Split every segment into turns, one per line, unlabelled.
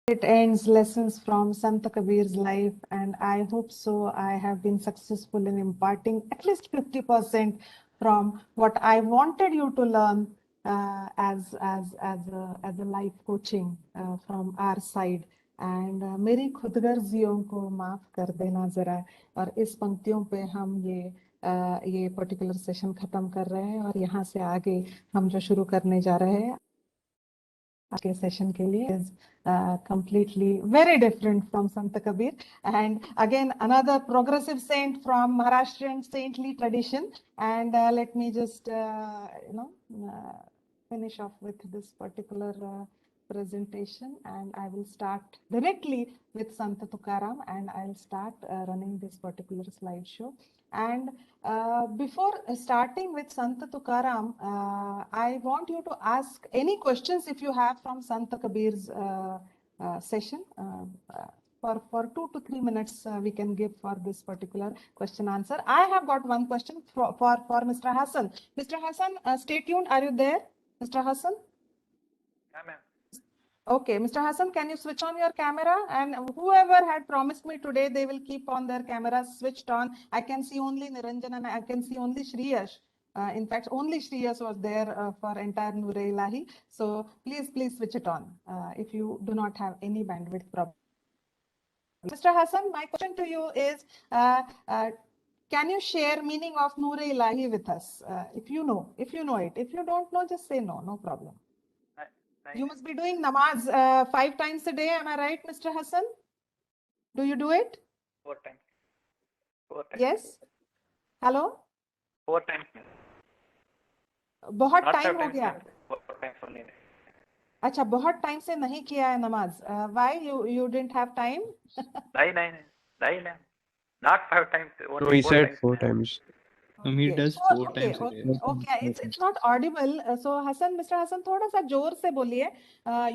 It ends lessons from Sant Kabir's life, and I hope so. I have been successful in imparting at least 50% from what I wanted you to learn as a life coaching from our side. And मेरी खुदगर्जियों को माफ कर देना जरा, और इस पंक्तियों पे हम ये पर्टिकुलर सेशन खत्म कर रहे हैं, और यहाँ से आगे हम जो शुरू करने जा रहे हैं के सेशन के लिए is completely very different from Sant Kabir, and again another progressive saint from Maharashtrian saintly tradition. And let me just finish off with this particular presentation, and I will start directly with Sant Tukaram, and I'll start running this particular slideshow. And before starting with Sant Tukaram, I want you to ask any questions if you have from Sant Kabir's session. For 2 to 3 minutes we can give for this particular question answer. I have got one question for Mr. Hassan. Mr. Hassan, stay tuned. Are you there, Mr. Hassan?
Yeah, ma'am.
Okay, Mr. Hassan, can you switch on your camera? And whoever had promised me today, they will keep on their cameras switched on. I can see only Niranjan and I can see only Shreyash. In fact, only Shreyas was there for entire Noor-e-Ilahi. So please switch it on if you do not have any bandwidth problem. Mr. Hassan, my question to you is, can you share meaning of Noor-e-Ilahi with us? If you know it. If you don't know, just say no, no problem. You must be doing namaz 5 times a day. Am I right, Mr. Hassan? Do you do it?
4 times. 4 times.
Yes. Hello.
4 times.
बहुत time हो गया.
4 times only.
अच्छा, बहुत time से नहीं किया है नमाज. Why you didn't have time?
नहीं. Not 5 times.
No, he said 4 times.
He does 4 times a day.
Okay, it's not audible. So Hassan, Mr. Hassan, थोड़ा सा जोर से बोलिए.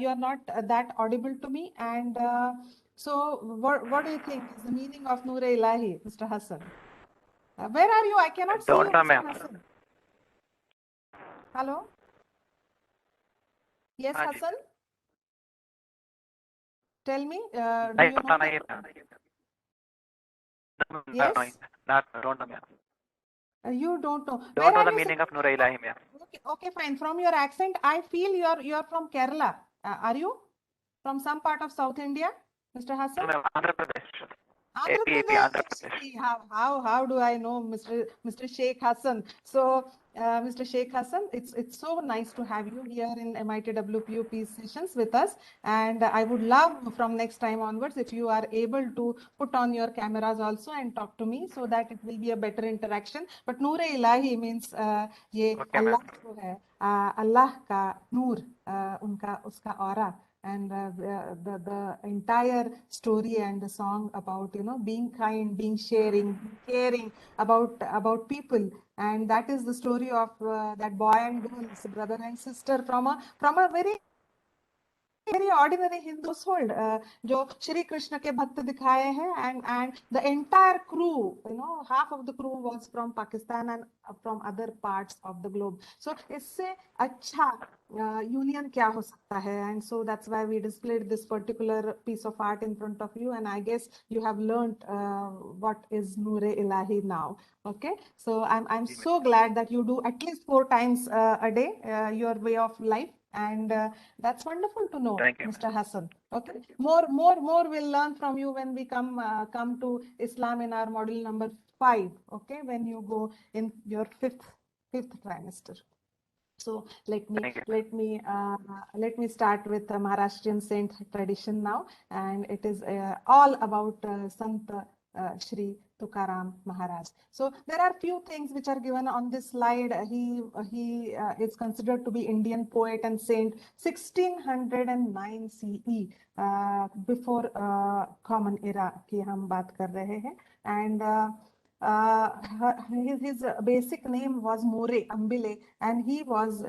You are not that audible to me. And so what do you think is the meaning of Noor-e-Ilahi, Mr. Hassan? Where are you? I cannot see you, Mr. Hassan. Hello? Yes, Hassan? Tell me, do you know? Yes?
Don't know, ma'am.
You don't know.
Don't know the meaning of Noor-e-Ilahi, ma'am.
Okay, fine. From your accent, I feel you are from Kerala. Are you from some part of South India, Mr. Hassan?
No, Andhra Pradesh.
Andhra Pradesh. How do I know Mr. Sheikh Hassan? So, Mr. Sheikh Hassan, it's so nice to have you here in MIT-WPUP sessions with us, and I would love from next time onwards if you are able to put on your cameras also and talk to me so that it will be a better interaction. But Noor-e-Ilahi means ये Allah जो है, Allah का नूर, उनका उसका aura. And the entire story and the song about being kind, being sharing, caring about people, and that is the story of that boy and girl, brother and sister from a very ordinary Hindu household, जो Shri Krishna के भक्त दिखाए हैं, and the entire crew, half of the crew was from Pakistan and from other parts of the globe. So इससे अच्छा union क्या हो सकता है? And so that's why we displayed this particular piece of art in front of you, and I guess you have learned what is Noor-e-Ilahi now. Okay, so I'm so glad that you do at least 4 times a day your way of life. And that's wonderful to know, Mr. Hassan. Okay, more we'll learn from you when we come to Islam in our module number 5. Okay, when you go in your fifth trimester. So let me start with the Maharashtrian saint tradition now, and it is all about Sant Shri Tukaram Maharaj. So there are few things which are given on this slide. He is considered to be Indian poet and saint 1609 CE, before Common Era की हम बात कर रहे हैं, and his basic name was More Ambile, and he was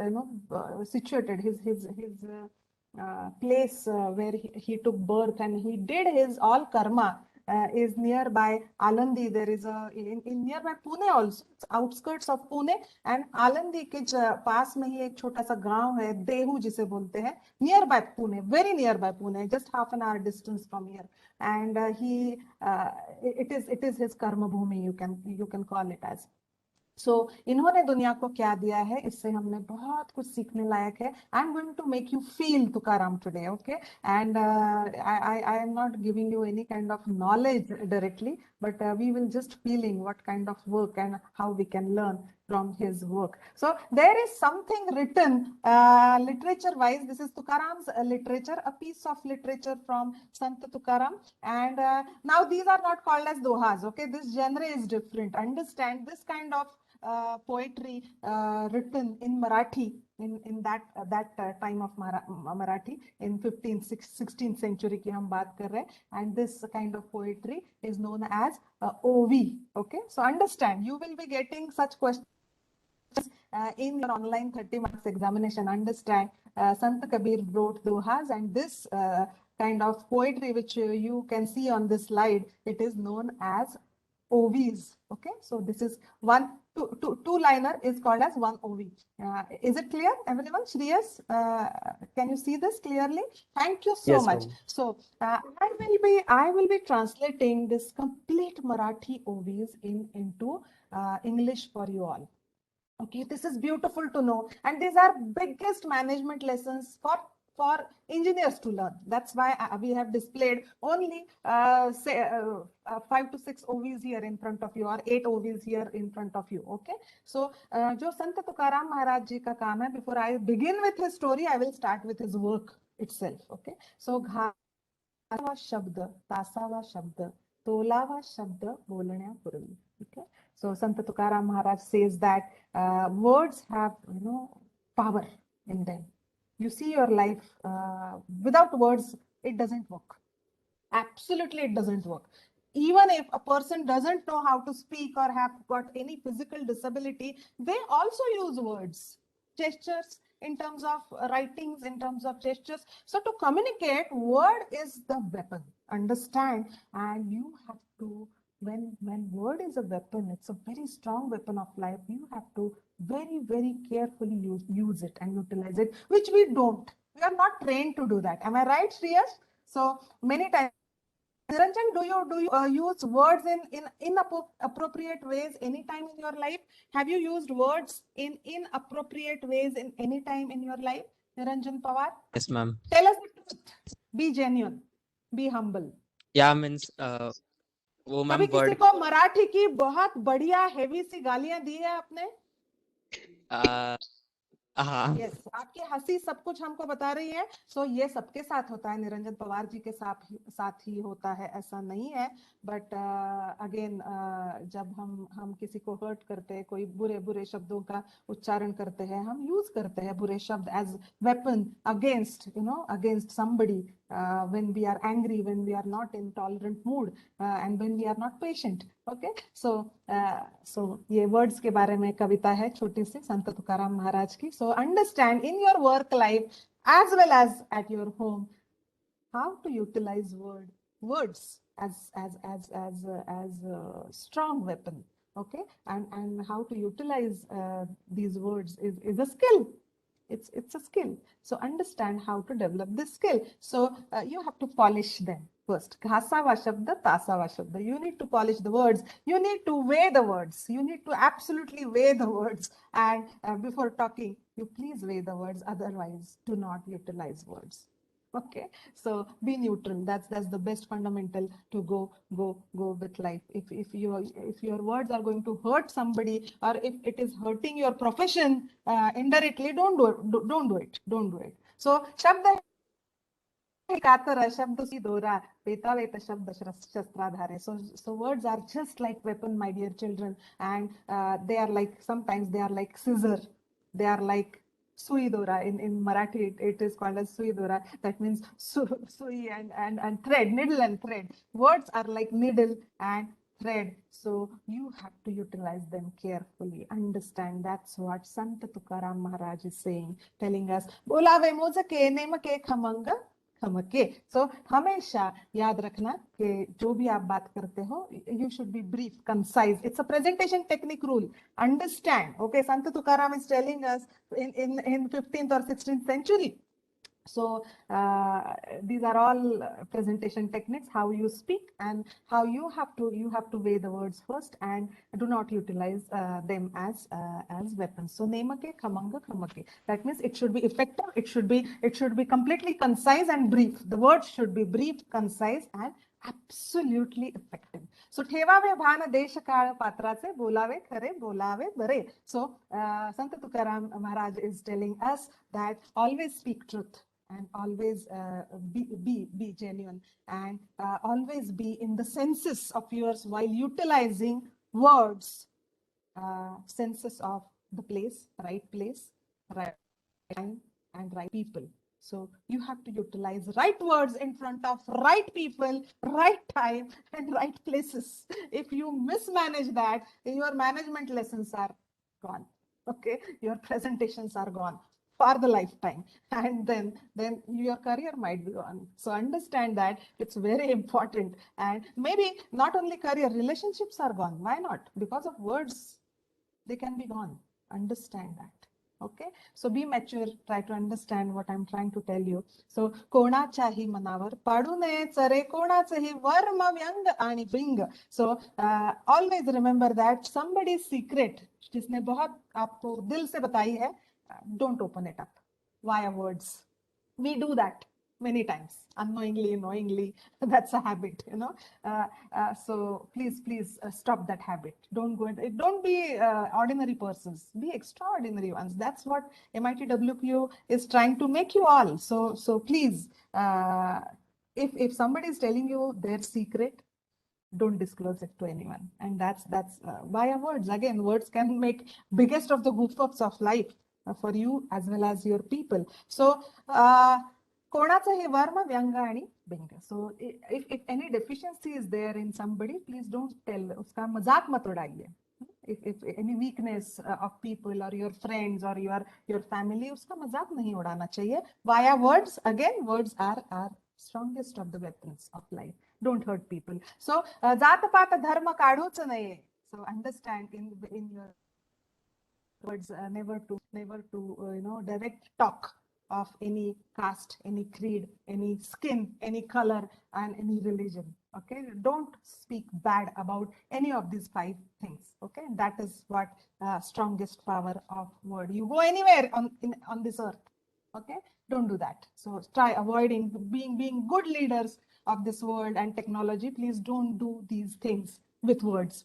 situated his place where he took birth, and he did his all karma is nearby Alandi. There is in nearby Pune also. It's outskirts of Pune and Alandi के पास में ही एक छोटा सा गांव है, देहू जिसे बोलते हैं, nearby Pune, very nearby Pune, just half an hour distance from here. And it is his karma bhumi, you can call it as. सो इन्होंने दुनिया को क्या दिया है, इससे हमने बहुत कुछ सीखने लायक है. I am going to make you feel Tukaram today, okay? And I am not giving you any kind of knowledge directly, but we will just feeling what kind of work and how we can learn from his work. So there is something written literature wise. This is Tukaram's literature, a piece of literature from Sant Tukaram. And now these are not called as dohas, okay? This genre is different. Understand this kind of poetry written in Marathi in that time of Marathi in 15th 16th century की हम बात कर रहे हैं. And this kind of poetry is known as OV, okay? So understand, you will be getting such questions in your online 30 marks examination. Understand, Sant Kabir wrote dohas, and this kind of poetry which you can see on this slide, it is known as OVs, okay? So this is two liner is called as one OV. Is it clear, everyone? Shreyas, can you see this clearly? Thank you so
Yes,
much.
ma'am.
So I will be translating this complete Marathi OVs into English for you all. Okay, this is beautiful to know, and these are biggest management lessons for engineers to learn. That's why we have displayed only say 5 to 6 OVs here in front of you, or 8 OVs here in front of you. Okay, so जो संत तुकाराम महाराज जी का काम है, before I begin with his story, I will start with his work itself. Okay, so घासावा शब्द, तासावा शब्द, तोलावा शब्द बोलण्यापूर्वी. Okay, so Sant Tukaram Maharaj says that words have, power in them. You see your life without words, it doesn't work. Absolutely, it doesn't work. Even if a person doesn't know how to speak or have got any physical disability, they also use words, gestures, in terms of writings, in terms of gestures. So to communicate, word is the weapon. Understand? And you have to, when word is a weapon, it's a very strong weapon of life. You have to very, very carefully use it and utilize it, which we don't. We are not trained to do that. Am I right, Shreyas? So many times, Niranjan, do you use words in inappropriate ways any time in your life? Have you used words in inappropriate ways in any time in your life, Niranjan Pawar?
Yes, ma'am.
Tell us the truth. Be genuine. Be humble.
Yeah, means वो
कभी
ma'am
किसी
word
को मराठी की बहुत बढ़िया heavy सी गालियां दी है आपने?
हाँ
Yes, आपकी हंसी सब कुछ हमको बता रही है. सो ये सबके साथ होता है, निरंजन पवार जी के साथ ही होता है, ऐसा नहीं है. बट अगेन जब हम किसी को हर्ट करते हैं, कोई बुरे शब्दों का उच्चारण करते हैं, हम यूज करते हैं बुरे शब्द as weapon against against somebody when we are angry, when we are not in tolerant mood, and when we are not patient. Okay, so ये words के बारे में कविता है छोटी सी संत तुकाराम महाराज की. So understand in your work life as well as at your home how to utilize words as a strong weapon. Okay, and how to utilize these words is a skill. It's a skill. So understand how to develop this skill. So you have to polish them first. Ghasava shabda, tasava shabda. You need to polish the words. You need to weigh the words. You need to absolutely weigh the words. And before talking, you please weigh the words. Otherwise, do not utilize words. Okay, so be neutral. That's the best fundamental to go with life. If your words are going to hurt somebody, or if it is hurting your profession indirectly, don't do it. So shabda कातर शब्द सी दोरा वेता वेता शब्द शस्त्राधारे. So words are just like weapon, my dear children, and they are like, sometimes they are like scissor. They are like sui dora. In Marathi it is called as sui dora. That means sui and thread, needle and thread. Words are like needle and thread. So you have to utilize them carefully. Understand, that's what Sant Tukaram Maharaj is saying, telling us, बोलावे मोजके नेमके खमंग खमके. So हमेशा याद रखना कि जो भी आप बात करते हो, you should be brief, concise. It's a presentation technique rule. Understand. Okay, Sant Tukaram is telling us in 15th or 16th century. So these are all presentation techniques, how you speak and how you have to weigh the words first and do not utilize them as weapons. So nemake, khamanga, khamake. That means it should be effective. It should be completely concise and brief. The words should be brief, concise, and absolutely effective. So ठेवावे भान देश काळ पात्राचे, बोलावे खरे, बोलावे बरे. So Sant Tukaram Maharaj is telling us that always speak truth and always be genuine and always be in the senses of yours while utilizing words, senses of the place, right time, and right people. So you have to utilize right words in front of right people, right time, and right places. If you mismanage that, your management lessons are gone. Okay, your presentations are gone for the lifetime, and then your career might be gone. So understand that it's very important. And maybe not only career, relationships are gone. Why not? Because of words, they can be gone. Understand that. Okay, so be mature, try to understand what I'm trying to tell you. So कोणाच्याही मनावर पाडू नये चरे, कोणाचेही worm व्यंग आणि Bing. So always remember that somebody's secret जिसने बहुत आपको दिल से बताई है, don't open it up via words. We do that many times, unknowingly, knowingly. That's a habit, you know. So please stop that habit. Don't be ordinary persons. Be extraordinary ones. That's what MIT WPO is trying to make you all. So please, if somebody is telling you their secret, don't disclose it to anyone. And that's via words. Again, words can make biggest of the goof-ups of life for you as well as your people. So कोणाचंही worm व्यंग आणि Bing. So if any deficiency is there in somebody, please don't tell. उसका मजाक मत उड़ाइए. If any weakness of people or your friends or your family, उसका मजाक नहीं उड़ाना चाहिए. Via words, again, words are strongest of the weapons of life. Don't hurt people. So जात पात धर्म काढूच नये. So understand in your words, never to direct talk of any caste, any creed, any skin, any color, and any religion. Okay, don't speak bad about any of these 5 things. Okay, that is what strongest power of word. You go anywhere on this earth. Okay, don't do that. So try avoiding being good leaders of this world and technology. Please don't do these things with words.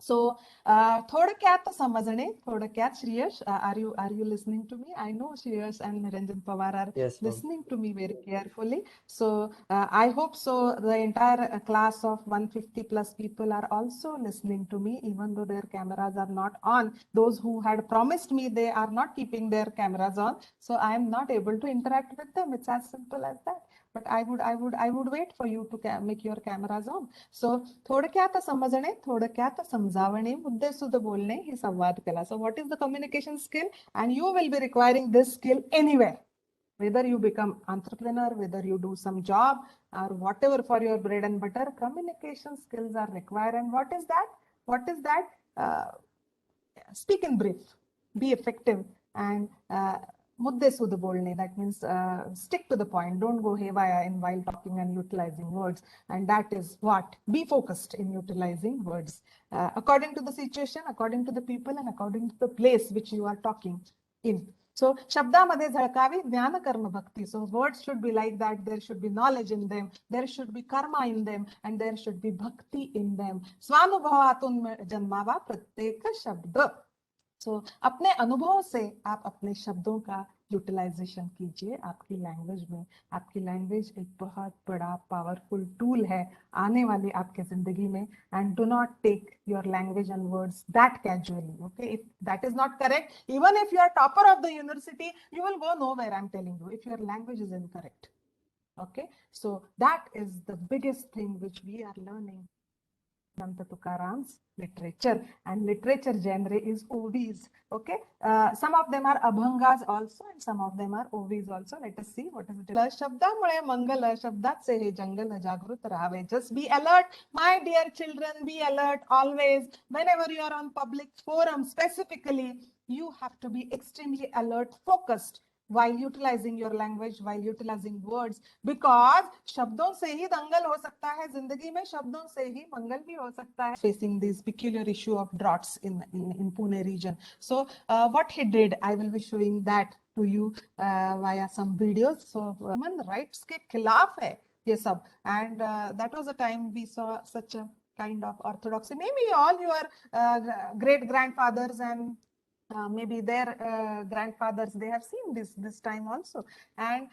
So थोडक्यात समजणे, थोडक्यात Shreyash, are you listening to me? I know Shreyash and Niranjan Pawar are listening to me very carefully. So I hope so the entire class of 150 plus people are also listening to me, even though their cameras are not on. Those who had promised me, they are not keeping their cameras on. So I am not able to interact with them. It's as simple as that. But I would wait for you to make your cameras on. So थोडक्यात समजणे, थोडक्यात समजावणे, मुद्देसूद बोलणे ही संवाद कला. So what is the communication skill? And you will be requiring this skill anywhere. Whether you become entrepreneur, whether you do some job or whatever for your bread and butter, communication skills are required. And what is that? Speak in brief, be effective, and मुद्देसूद बोलणे. That means stick to the point. Don't go haywire while talking and utilizing words. And that is what. Be focused in utilizing words according to the situation, according to the people, and according to the place which you are talking in. So शब्दामध्ये झळकावी ज्ञान कर्म भक्ती. So words should be like that. There should be knowledge in them. There should be karma in them, and there should be bhakti in them. स्वानुभवातून जन्मावा प्रत्येक शब्द. So अपने अनुभव से आप अपने शब्दों का यूटिलाइजेशन कीजिए आपकी लैंग्वेज में. आपकी लैंग्वेज एक बहुत बड़ा पावरफुल टूल है आने वाली आपके जिंदगी में. And do not take your language and words that casually. Okay, if that is not correct, even if you are topper of the university, you will go nowhere, I'm telling you, if your language is incorrect. Okay, so that is the biggest thing which we are learning Sant Tukaram's literature, and literature genre is OVs. Okay, some of them are abhangas also, and some of them are OVs also. Let us see what is it. शब्दामुळे मंगल, शब्दाचे हे जंगल, जागृत राहावे. Just be alert, my dear children. Be alert always. Whenever you are on public forum, specifically, you have to be extremely alert, focused, while utilizing your language, while utilizing words, because शब्दों से ही दंगल हो सकता है जिंदगी में, शब्दों से ही मंगल भी हो सकता है. Facing this peculiar issue of droughts in Pune region. So what he did, I will be showing that to you via some videos. So human rights के खिलाफ है ये सब, and that was a time we saw such a kind of orthodoxy. Maybe all your great grandfathers and maybe their grandfathers, they have seen this time also, and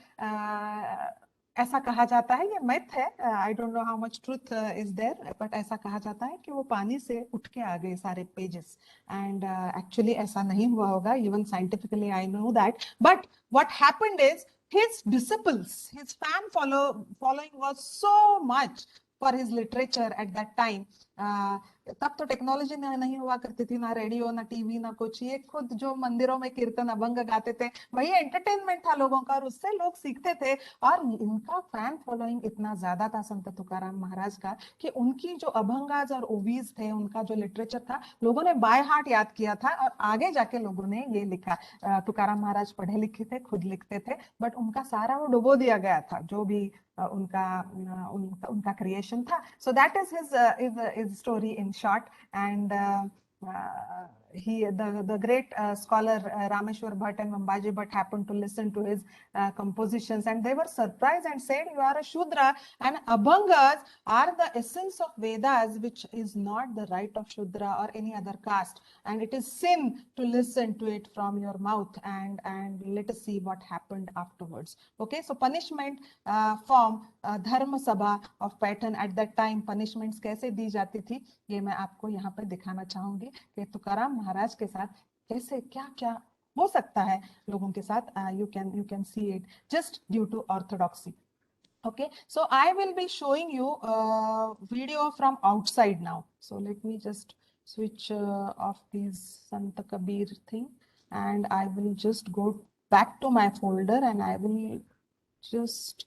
ऐसा कहा जाता है, ये myth है, I don't know how much truth is there, but ऐसा कहा जाता है कि वो पानी से उठ के आ गए सारे pages, and actually ऐसा नहीं हुआ होगा. Even scientifically I know that, but what happened is his disciples, his fan following was so much for his literature at that time. तब तो टेक्नोलॉजी नहीं हुआ करती थी, ना रेडियो, ना टीवी, ना कुछ. ये खुद जो मंदिरों में कीर्तन अभंग गाते थे, वही एंटरटेनमेंट था लोगों का, और उससे लोग सीखते थे. और इनका फैन फॉलोइंग इतना ज्यादा था संत तुकाराम महाराज का, कि उनकी जो अभंगाज और ओवीज थे, उनका जो लिटरेचर था, लोगों ने बाय हार्ट याद किया था, और आगे जाके लोगों ने ये लिखा. तुकाराम महाराज पढ़े लिखे थे, खुद लिखते थे, बट उनका सारा वो डुबो दिया गया था, जो भी उनका क्रिएशन था. So that is his story in short, and the great scholar Rameshwar Bhatt and Mambaji Bhatt happened to listen to his compositions, and they were surprised and said, you are a Shudra, and Abhangas are the essence of Vedas, which is not the right of Shudra or any other caste, and it is sin to listen to it from your mouth. And let us see what happened afterwards. Okay, so punishment form Dharma Sabha of Paitan at that time, punishments कैसे दी जाती थी, ये मैं आपको यहाँ पर दिखाना चाहूंगी कि तुकाराम महाराज के साथ कैसे क्या हो सकता है लोगों के साथ. You can see it just due to orthodoxy. Okay, so I will be showing you a video from outside now. So let me just switch off this Sant Kabir thing, and I will just go back to my folder, and I will just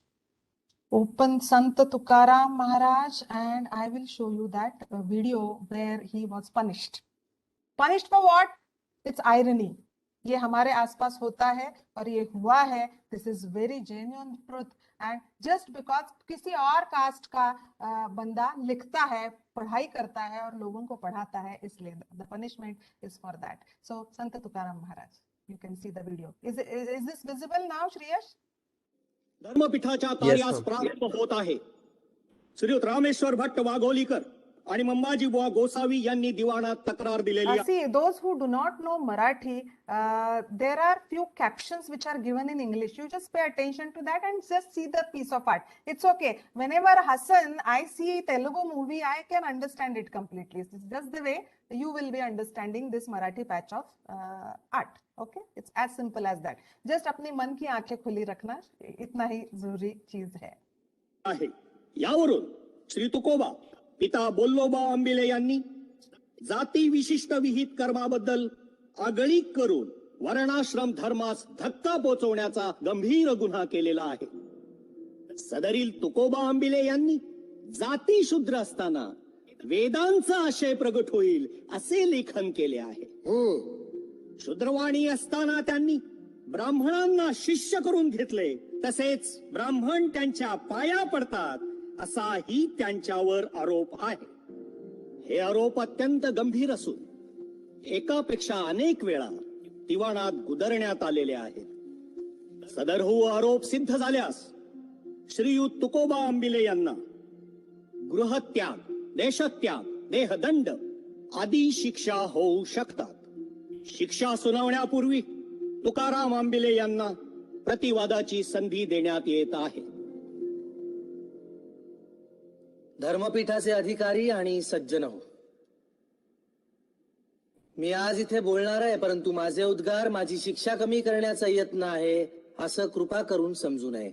open Sant Tukaram Maharaj, and I will show you that video where he was punished. Punished for what? It's irony. ये हमारे आसपास होता है और ये हुआ है. This is very genuine truth, and just because किसी और कास्ट का बंदा लिखता है, पढ़ाई करता है और लोगों को पढ़ाता है, इसलिए the punishment is for that. So Sant Tukaram Maharaj, you can see the video. Is this visible now, Shreyash?
धर्मपीठाच्या कार्यास प्रारंभ होत आहे. श्रीयुत रामेश्वर भट्ट वाघोलीकर आणि मंबाजी बुवा गोसावी यांनी दिवाणात तक्रार दिलेली आहे.
See, those who do not know Marathi, there are few captions which are given in English. You just pay attention to that and just see the piece of art. It's okay. Whenever Hassan, I see Telugu movie, I can understand it completely. It's just the way you will be understanding this Marathi patch of art. Okay, it's as simple as that. Just अपनी मन की आंखें खुली रखना, इतना ही जरूरी चीज है.
यावरून श्री तुकोबा पिता बोल्लोबा आंबिले यांनी जाती विशिष्ट विहित कर्माबद्दल आगळीक करून वर्णाश्रम धर्मास धक्का पोहोचवण्याचा गंभीर गुन्हा केलेला आहे. सदरील तुकोबा आंबिले यांनी जाती शूद्र असताना वेदांचा आशय प्रगट होईल असे लेखन केले आहे. शूद्रवाणी असताना त्यांनी ब्राह्मणांना शिष्य करून घेतले, तसेच ब्राह्मण त्यांच्या पाया पडतात असाही त्यांच्यावर आरोप आहे. हे आरोप अत्यंत गंभीर असून एकापेक्षा अनेक वेळा दिवाणात गुदरण्यात आलेले आहेत. सदरहू आरोप सिद्ध झाल्यास श्रीयुत तुकोबा आंबिले यांना गृहत्याग, देशत्याग, देहदंड आदी शिक्षा होऊ शकतात. शिक्षा सुनावण्यापूर्वी तुकाराम आंबिले यांना प्रतिवादाची संधी देण्यात येत आहे.
धर्मपीठाचे अधिकारी आणि सज्जन हो, मी आज इथे बोलणार आहे, परंतु माझे उद्गार माझी शिक्षा कमी करण्याचा यत्न आहे असं कृपा करून समजू नये.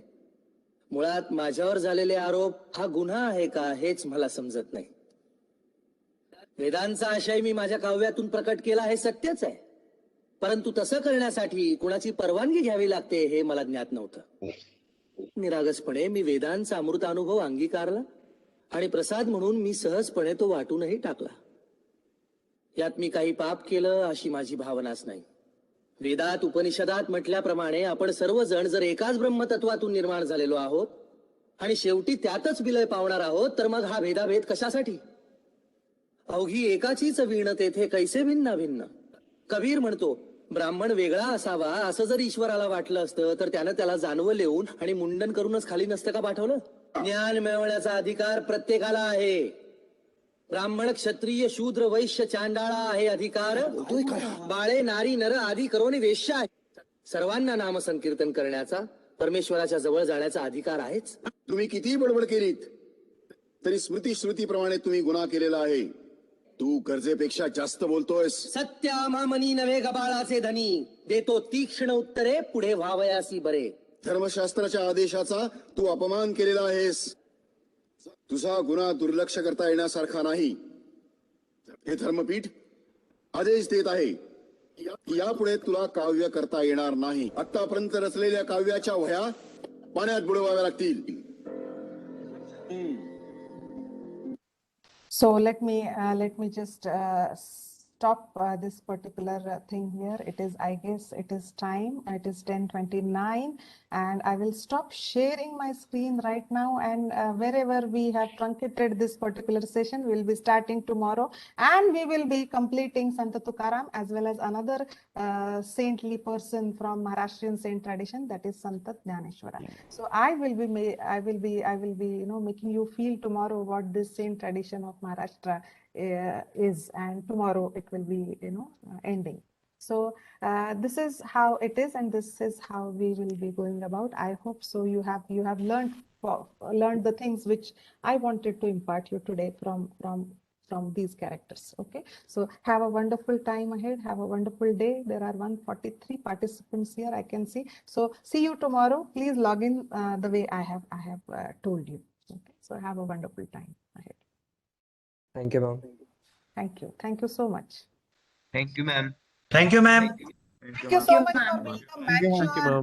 मुळात माझ्यावर झालेले आरोप हा गुन्हा आहे का हेच मला समजत नाही. वेदांचा आशय मी माझ्या काव्यातून प्रकट केला हे सत्यच आहे, परंतु तसं करण्यासाठी कुणाची परवानगी घ्यावी लागते हे मला ज्ञात नव्हतं. निरागसपणे मी वेदांचा अमृत अनुभव अंगीकारला आणि प्रसाद म्हणून मी सहजपणे तो वाटूनही टाकला. यात मी काही पाप केलं अशी माझी भावनाच नाही. वेदात उपनिषदात म्हटल्याप्रमाणे आपण सर्वजण जर एकाच ब्रह्मतत्वातून निर्माण झालेलो आहोत आणि शेवटी त्यातच विलय पावणार आहोत, तर मग हा भेदाभेद कशासाठी? अवघी एकाचीच वीण तेथे कैसे भिन्न भिन्न. कबीर म्हणतो, ब्राह्मण वेगळा असावा असं जर ईश्वराला वाटलं असतं तर त्यानं त्याला जानवं लिहून आणि मुंडन करूनच खाली नसतं का पाठवलं? ज्ञान मिळवण्याचा अधिकार प्रत्येकाला आहे. ब्राह्मण, क्षत्रिय, शूद्र, वैश्य, चांडाळा आहे अधिकार. बाळे, नारी, नर आदी करोनी वेश्या आहे. सर्वांना नाम संकीर्तन करण्याचा, परमेश्वराच्या जवळ जाण्याचा अधिकार आहेच.
तुम्ही किती बडबड केलीत तरी स्मृती श्रुतीप्रमाणे तुम्ही गुन्हा केलेला आहे. तू गरजेपेक्षा जास्त बोलतोयस.
सत्या मामनी नव्हे गबाळाचे धनी, देतो तीक्ष्ण उत्तरे पुढे व्हावयासी बरे.
धर्मशास्त्राच्या आदेशाचा तू अपमान केलेला आहेस. तुझा गुन्हा दुर्लक्ष करता येण्यासारखा नाही. हे धर्मपीठ आदेश देत आहे की यापुढे तुला काव्य करता येणार नाही. आतापर्यंत रचलेल्या काव्याच्या वह्या पाण्यात बुडवाव्या लागतील.
So let me just stop this particular thing here. It is, I guess it is time. It is 10:29 and I will stop sharing my screen right now, and wherever we have truncated this particular session, we will be starting tomorrow, and we will be completing Sant Tukaram as well as another saintly person from Maharashtrian saint tradition, that is Sant Jnaneshwara. So I will be making you feel tomorrow what this saint tradition of Maharashtra is, and tomorrow it will be ending. So this is how it is, and this is how we will be going about. I hope so you have learned the things which I wanted to impart you today from these characters. Okay, so have a wonderful time ahead, have a wonderful day. There are 143 participants here, I can see. So see you tomorrow. Please log in the way I have told you. Okay, so have a wonderful time ahead.
Thank you, ma'am.
Thank you so much.
Thank you, ma'am.
Thank you, ma'am.
Thank you so much for being a mature,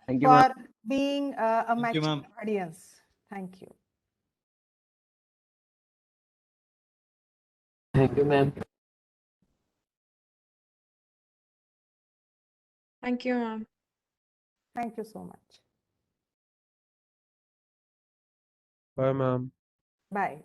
Thank you,
for
ma'am.
being a
Thank you,
mature
ma'am.
audience. Thank you.
Thank you, ma'am.
Thank you, ma'am.
Thank you so much.
Bye, ma'am.
Bye.